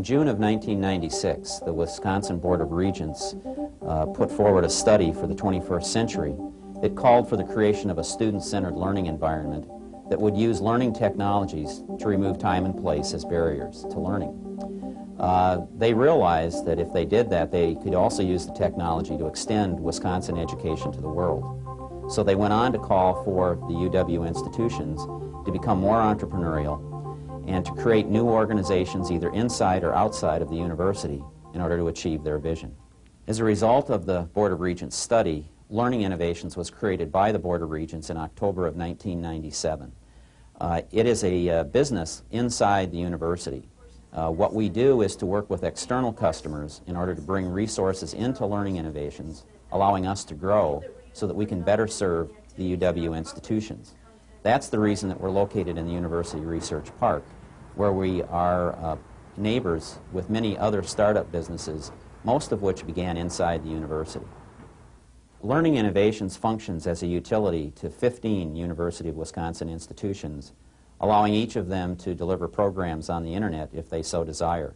In June of 1996, the Wisconsin Board of Regents put forward a study for the 21st century. It called for the creation of a student-centered learning environment that would use learning technologies to remove time and place as barriers to learning. They realized that if they did that, they could also use the technology to extend Wisconsin education to the world. So they went on to call for the UW institutions to become more entrepreneurial and to create new organizations either inside or outside of the university in order to achieve their vision. As a result of the Board of Regents study, Learning Innovations was created by the Board of Regents in October of 1997. It is a business inside the university. What we do is to work with external customers in order to bring resources into Learning Innovations, allowing us to grow so that we can better serve the UW institutions. That's the reason that we're located in the University Research Park, where we are neighbors with many other startup businesses, most of which began inside the university. Learning Innovations functions as a utility to 15 University of Wisconsin institutions, allowing each of them to deliver programs on the internet if they so desire.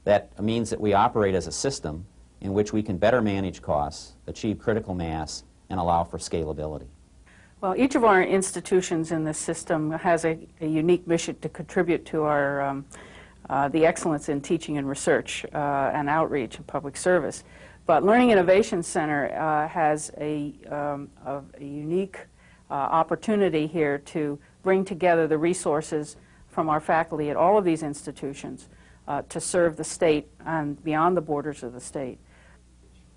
That means that we operate as a system in which we can better manage costs, achieve critical mass, and allow for scalability. Well, each of our institutions in this system has a unique mission to contribute to our the excellence in teaching and research and outreach and public service. But Learning Innovation Center has a unique opportunity here to bring together the resources from our faculty at all of these institutions to serve the state and beyond the borders of the state.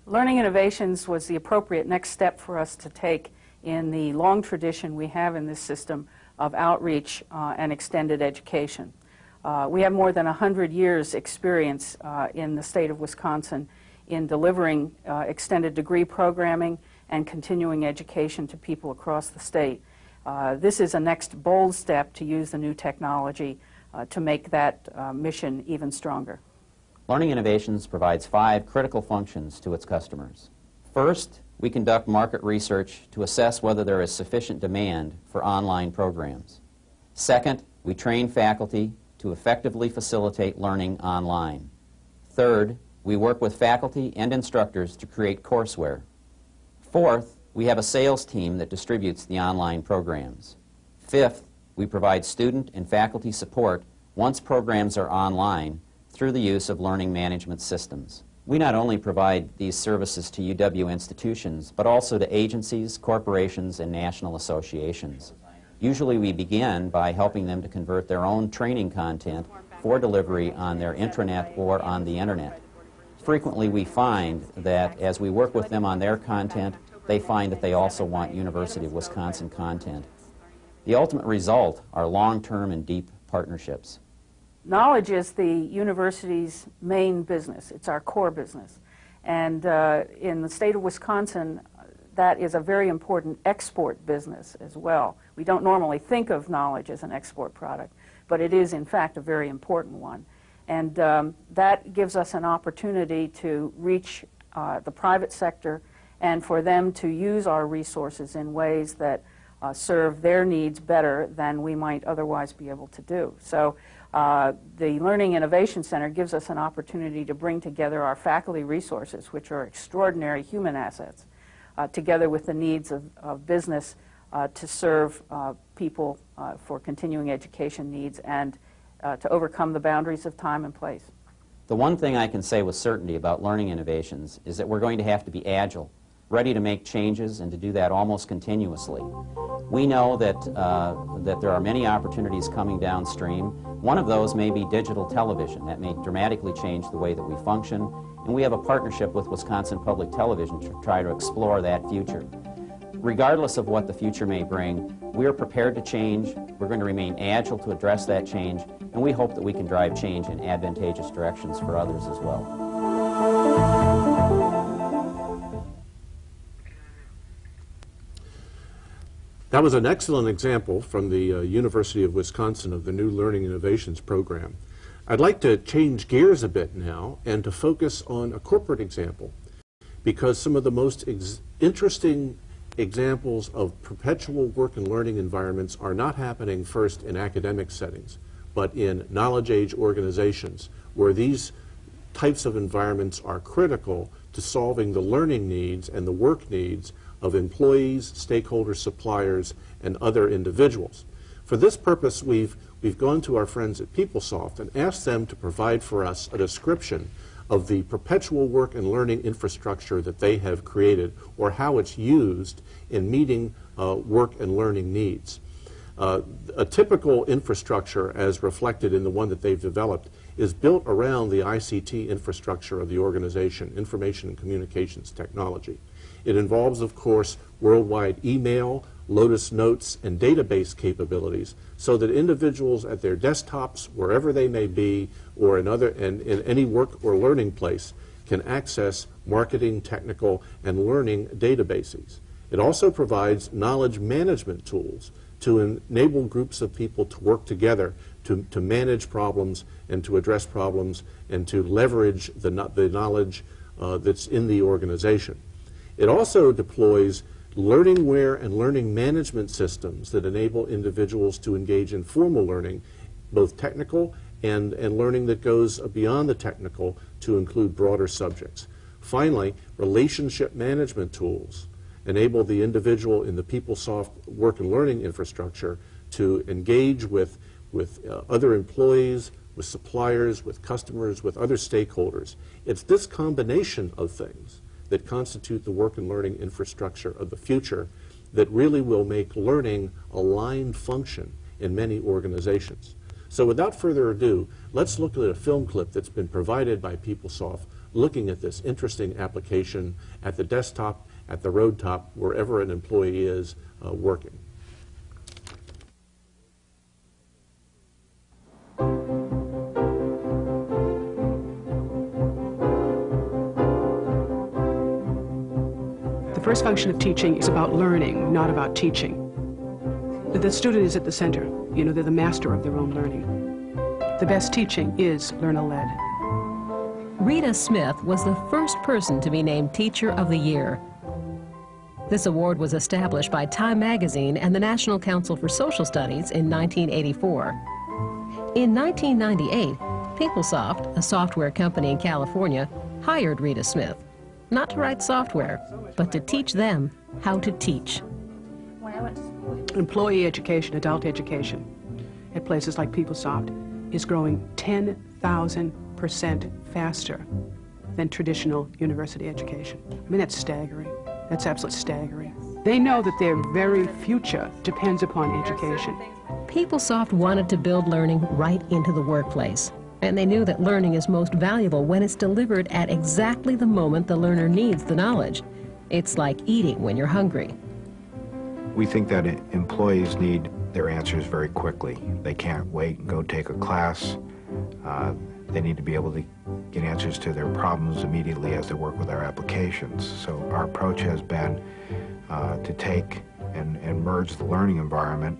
Learning Innovations was the appropriate next step for us to take in the long tradition we have in this system of outreach and extended education. We have more than 100 years' experience in the state of Wisconsin in delivering extended degree programming and continuing education to people across the state. This is a next bold step to use the new technology to make that mission even stronger. Learning Innovations provides 5 critical functions to its customers. First, we conduct market research to assess whether there is sufficient demand for online programs. Second, we train faculty to effectively facilitate learning online. Third, we work with faculty and instructors to create courseware. Fourth, we have a sales team that distributes the online programs. Fifth, we provide student and faculty support once programs are online through the use of learning management systems. We not only provide these services to UW institutions, but also to agencies, corporations, and national associations. Usually we begin by helping them to convert their own training content for delivery on their intranet or on the internet. Frequently we find that as we work with them on their content, they find that they also want University of Wisconsin content. The ultimate result are long-term and deep partnerships. Knowledge is the university's main business. It's our core business. And in the state of Wisconsin, that is a very important export business as well. We don't normally think of knowledge as an export product, but it is in fact a very important one. And that gives us an opportunity to reach the private sector and for them to use our resources in ways that serve their needs better than we might otherwise be able to do. So the Learning Innovation Center gives us an opportunity to bring together our faculty resources, which are extraordinary human assets, together with the needs of business to serve people for continuing education needs and to overcome the boundaries of time and place. The one thing I can say with certainty about Learning Innovations is that we're going to have to be agile, ready to make changes and to do that almost continuously. We know that, that there are many opportunities coming downstream. One of those may be digital television. That may dramatically change the way that we function, and we have a partnership with Wisconsin Public Television to try to explore that future. Regardless of what the future may bring, we are prepared to change. We're going to remain agile to address that change, and we hope that we can drive change in advantageous directions for others as well. That was an excellent example from the University of Wisconsin of the new Learning Innovations program. I'd like to change gears a bit now and to focus on a corporate example, because some of the most interesting examples of perpetual work and learning environments are not happening first in academic settings, but in knowledge age organizations where these types of environments are critical to solving the learning needs and the work needs of employees, stakeholders, suppliers, and other individuals. For this purpose, we've gone to our friends at PeopleSoft and asked them to provide for us a description of the perpetual work and learning infrastructure that they have created, or how it's used in meeting work and learning needs. A typical infrastructure, as reflected in the one that they've developed, is built around the ICT infrastructure of the organization, information and communications technology. It involves, of course, worldwide email, Lotus Notes, and database capabilities so that individuals at their desktops, wherever they may be, or in any work or learning place, can access marketing, technical, and learning databases. It also provides knowledge management tools to enable groups of people to work together to manage problems and to address problems and to leverage the knowledge that's in the organization. It also deploys learningware and learning management systems that enable individuals to engage in formal learning, both technical and learning that goes beyond the technical to include broader subjects. Finally, relationship management tools enable the individual in the PeopleSoft work and learning infrastructure to engage with other employees, with suppliers, with customers, with other stakeholders. It's this combination of things that constitute the work and learning infrastructure of the future that really will make learning a line function in many organizations. So without further ado, let's look at a film clip that's been provided by PeopleSoft looking at this interesting application at the desktop, at the road top, wherever an employee is working. The first function of teaching is about learning, not about teaching. The student is at the center. You know, they're the master of their own learning. The best teaching is learner-led. Rita Smith was the first person to be named Teacher of the Year. This award was established by Time Magazine and the National Council for Social Studies in 1984. In 1998, PeopleSoft, a software company in California, hired Rita Smith, not to write software, but to teach them how to teach. Employee education, adult education, at places like PeopleSoft is growing 10,000% faster than traditional university education. I mean, that's staggering. That's absolutely staggering. They know that their very future depends upon education. PeopleSoft wanted to build learning right into the workplace, and they knew that learning is most valuable when it's delivered at exactly the moment the learner needs the knowledge. It's like eating when you're hungry. We think that employees need their answers very quickly. They can't wait and go take a class. They need to be able to get answers to their problems immediately as they work with our applications. So our approach has been to take and merge the learning environment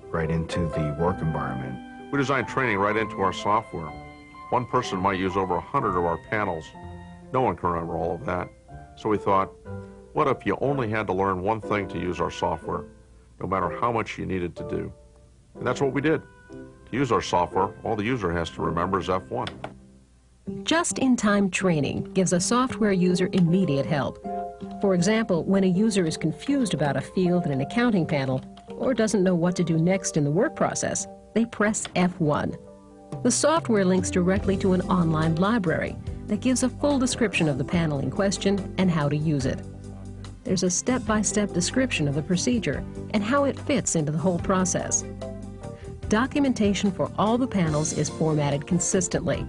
right into the work environment. We design training right into our software. One person might use over 100 of our panels. No one can remember all of that. So we thought, what if you only had to learn one thing to use our software, no matter how much you needed to do? And that's what we did. To use our software, all the user has to remember is F1. Just-in-time training gives a software user immediate help. For example, when a user is confused about a field in an accounting panel or doesn't know what to do next in the work process, they press F1. The software links directly to an online library that gives a full description of the panel in question and how to use it. There's a step-by-step description of the procedure and how it fits into the whole process. Documentation for all the panels is formatted consistently.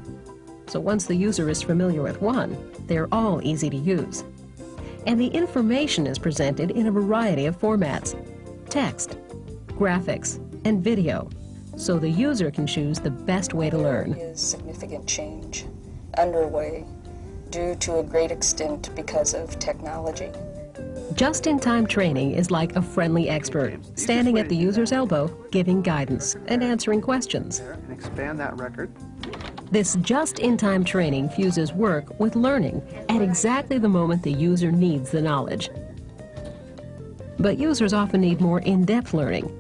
So once the user is familiar with one, they're all easy to use. And the information is presented in a variety of formats: text, graphics, and video, so the user can choose the best way to learn. There is significant change underway due to a great extent because of technology. Just-in-time training is like a friendly expert, standing at the user's elbow, giving guidance and answering questions. And expand that record. This just-in-time training fuses work with learning at exactly the moment the user needs the knowledge. But users often need more in-depth learning,